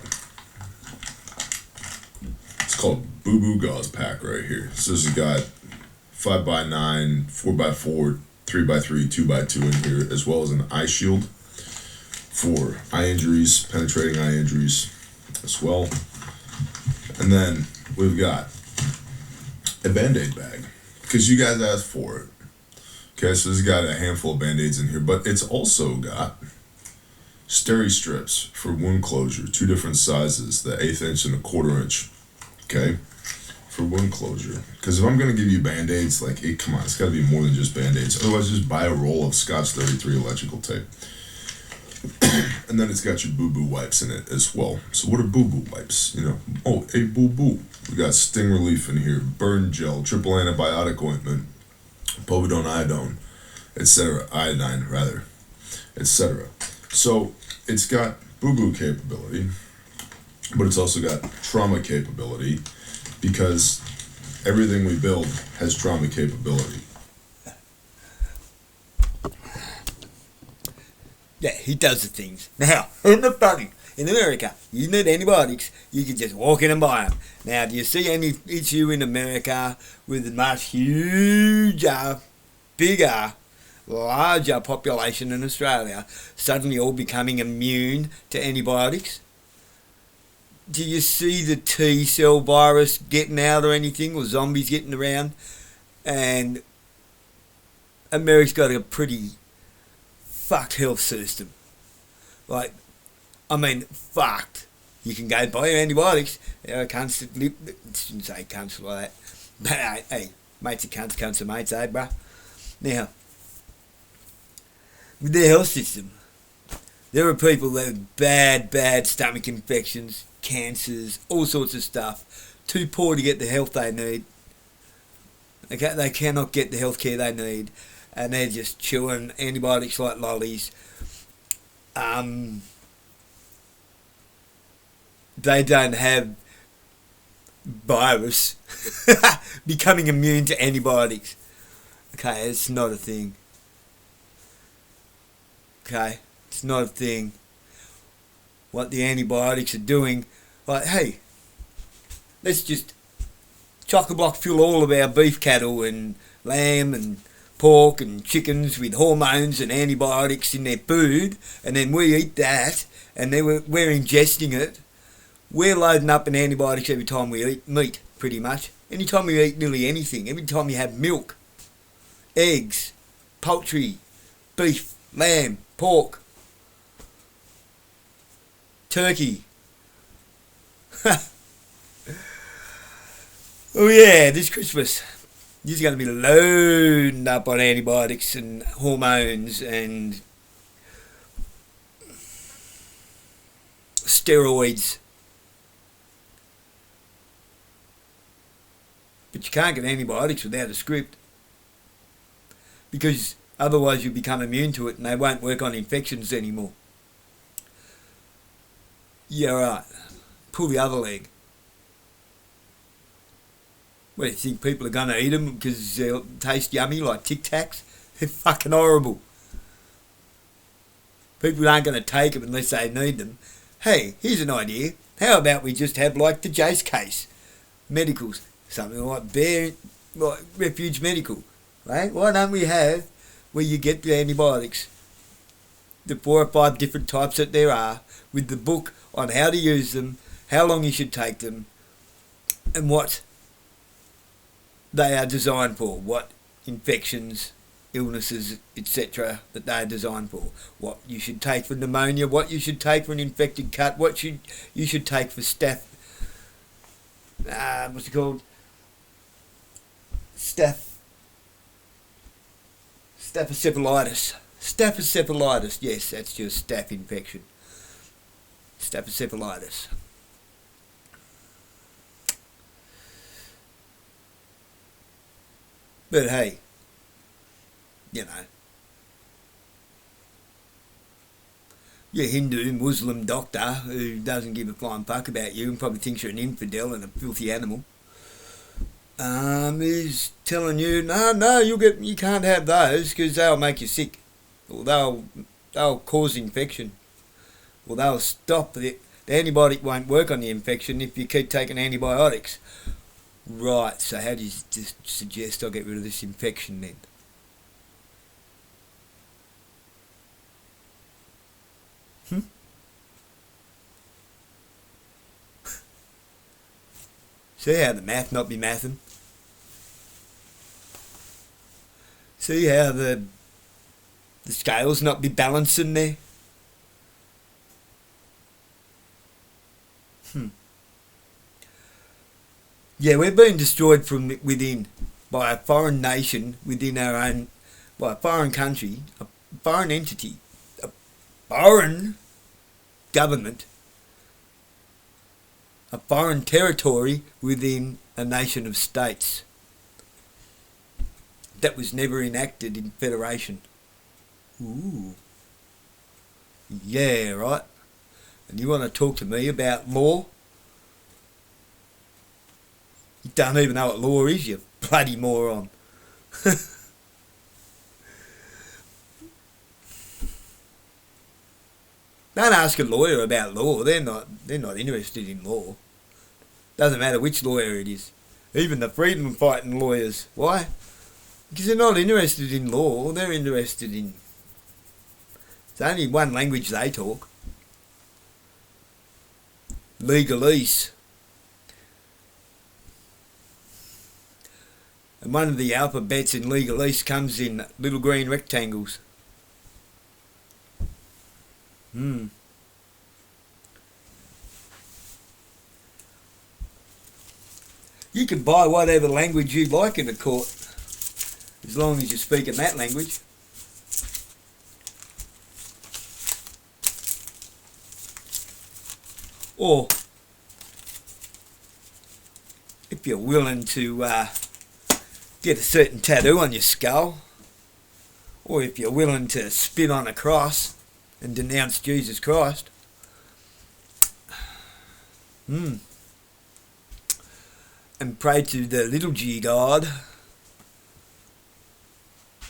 it's called Boo Boo Gauze Pack right here. So this has got 5x9, 4x4, 3x3, 2x2 in here, as well as an eye shield for eye injuries, penetrating eye injuries as well. And then we've got a Band-Aid bag, because you guys asked for it. Okay, so this has got a handful of Band-Aids in here, but it's also got steri strips for wound closure, 2 different sizes, the 1/8 inch and the 1/4 inch. Okay, for wound closure. Because if I'm going to give you Band-Aids, like, hey, come on, it's got to be more than just Band-Aids. Otherwise, just buy a roll of Scotch 33 electrical tape. And then it's got your boo-boo wipes in it as well. So what are boo-boo wipes? You know, oh, a boo-boo. We got sting relief in here, burn gel, triple antibiotic ointment, povidone iodine, etc. Iodine, rather, etc. So it's got boo-boo capability, but it's also got trauma capability, because everything we build has trauma capability. Yeah, he does the things. Now, isn't it funny? In America, you need antibiotics, you can just walk in and buy them. Now, do you see any issue in America with a much huger, bigger, larger population than Australia suddenly all becoming immune to antibiotics? Do you see the T-cell virus getting out or anything, or zombies getting around? And America's got a pretty fucked health system. Like, I mean, fucked. You can go buy your antibiotics. Constantly, shouldn't say cunts like that. But hey, mates are cunts are mates, eh, bruh? Now, with their health system, there are people that have bad stomach infections, cancers, all sorts of stuff, too poor to get the health they need. Okay, they cannot get the health care they need, and they're just chewing antibiotics like lollies. They don't have virus becoming immune to antibiotics. Okay, it's not a thing. Okay, it's not a thing. What the antibiotics are doing, like, hey, let's just chock-a-block fuel all of our beef cattle and lamb and pork and chickens with hormones and antibiotics in their food, and then we eat that, and then we're ingesting it. We're loading up in antibiotics every time we eat meat, pretty much. Anytime we eat nearly anything, every time you have milk, eggs, poultry, beef, lamb, pork, turkey. Oh yeah, this Christmas, you're going to be loading up on antibiotics and hormones and steroids. But you can't get antibiotics without a script, because otherwise you become immune to it and they won't work on infections anymore. Yeah, right. Pull the other leg. What, do you think people are going to eat them because they taste yummy like Tic Tacs? They're fucking horrible. People aren't going to take them unless they need them. Hey, here's an idea. How about we just have like the Jace case? Medicals. Something like Refuge Medical. Right? Why don't we have where you get the antibiotics, the 4 or 5 different types that there are, with the book on how to use them, how long you should take them, and what they are designed for, what infections, illnesses, etc. that they are designed for, what you should take for pneumonia, what you should take for an infected cut, what you should take for staph what's it called? Staphylococcus. Staphylococcus, yes, that's just staph infection. Staphylococcus. But hey, you know, your Hindu, Muslim doctor who doesn't give a flying fuck about you and probably thinks you're an infidel and a filthy animal, is telling you, no, you can't have those because they'll make you sick, or they'll cause infection, or they'll stop it. The antibiotic won't work on the infection if you keep taking antibiotics. Right, so how do you just suggest I get rid of this infection then? See how the math not be mathing? See how the scales not be balancing there? Yeah, we're being destroyed from within by a foreign nation within our own, by a foreign country, a foreign entity, a foreign government, a foreign territory within a nation of states that was never enacted in federation. Ooh. Yeah, right. And you want to talk to me about law? You don't even know what law is, you bloody moron. Don't ask a lawyer about law. They're not interested in law. Doesn't matter which lawyer it is. Even the freedom fighting lawyers. Why? Because they're not interested in law. They're interested in... It's only one language they talk. Legalese. And one of the alphabets in legalese comes in little green rectangles. You can buy whatever language you like in a court, as long as you speak in that language. Or, if you're willing to get a certain tattoo on your skull, or if you're willing to spit on a cross and denounce Jesus Christ, and pray to the little G God.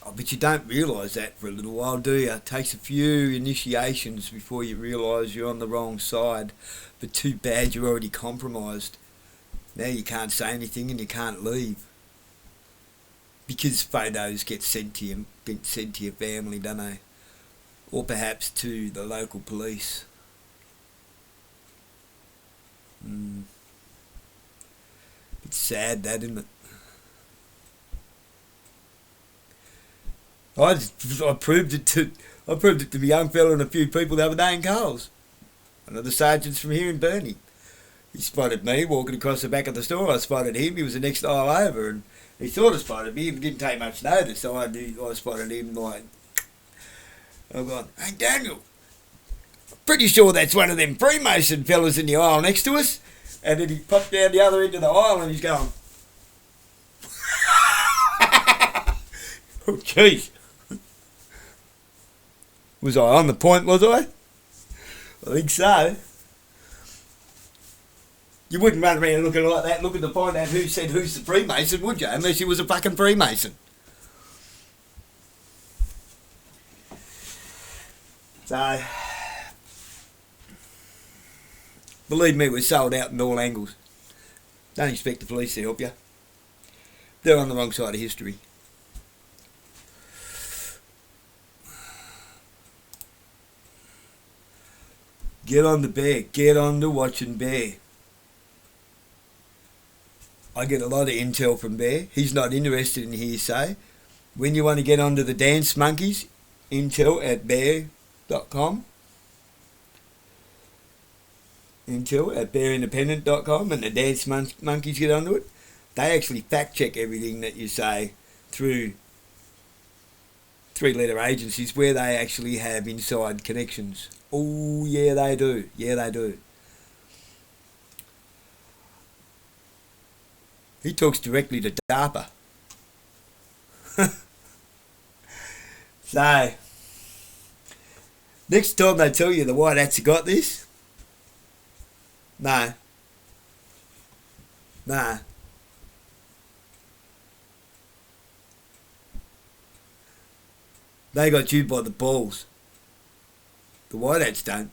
Oh, but you don't realise that for a little while, do you? It takes a few initiations before you realise you're on the wrong side. But too bad you're already compromised. Now you can't say anything and you can't leave. Because photos get sent to your family, don't they? Or perhaps to the local police. It's sad, that, isn't it? I proved it to the young fella and a few people the other day in Coles. One of the sergeants from here in Burnie. He spotted me walking across the back of the store. I spotted him. He was the next aisle over, and he sort of spotted me. He didn't take much notice, so I spotted him like, I'm going, hey Daniel, I'm pretty sure that's one of them Freemason fellas in the aisle next to us. And then he popped down the other end of the aisle and he's going, oh jeez. Was I on the point, was I? I think so. You wouldn't run around looking like that, looking to find out who said who's the Freemason, would you? Unless he was a fucking Freemason. So, believe me, we're sold out in all angles. Don't expect the police to help you. They're on the wrong side of history. Get on the bear. Get on to watching Bear. I get a lot of intel from Bear. He's not interested in hearsay. When you want to get onto the dance monkeys, intel at bear.com. into at bearindependent.com and the dance monkeys get onto it. They actually fact check everything that you say through 3-letter agencies where they actually have inside connections. Oh, yeah, they do. Yeah, they do. He talks directly to DARPA. So, next time they tell you the white hats have got this, no. They got you by the balls. The white hats don't.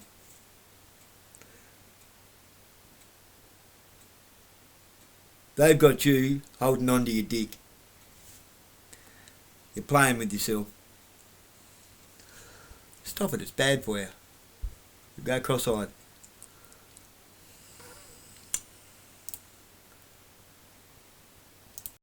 They've got you holding on to your dick. You're playing with yourself. Stop it, it's bad for you. You go cross-eyed.